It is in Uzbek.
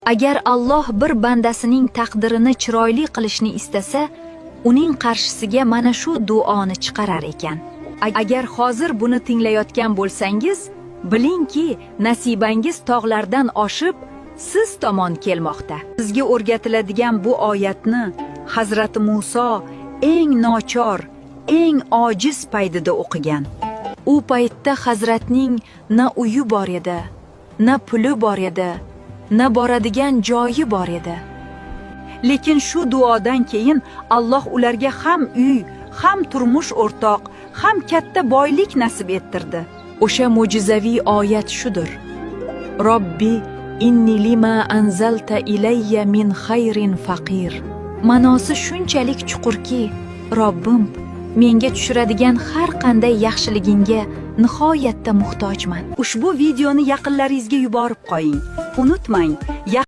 Agar Alloh bir bandasining taqdirini chiroyli qilishni istasa, uning qarshisiga mana shu duoni chiqarar ekan. Agar hozir buni tinglayotgan bo'lsangiz, bilingki, nasibangiz tog'lardan oshib, siz tomon kelmoqda. Sizga o'rgatiladigan bu oyatni Hazrat Muso eng nochor, eng ojiz paytida o'qigan. U paytda Hazratning na uyi bor edi, na puli bor edi, na boradigan joyi bor edi. Lekin shu duodan keyin Alloh ularga ham uy, ham turmush o'rtoq, ham katta boylik nasib ettirdi. O'sha mo'jizaviy oyat shudir: Robbi inni lima anzalta ilayya min xayrin faqir. Ma'nosi shunchalik chuqurki, Robbim, menga tushiradigan har qanday yaxshiligingga nihoyatda muhtojman. Ushbu videoni yaqinlaringizga yuborib qo'ying. Unutmang,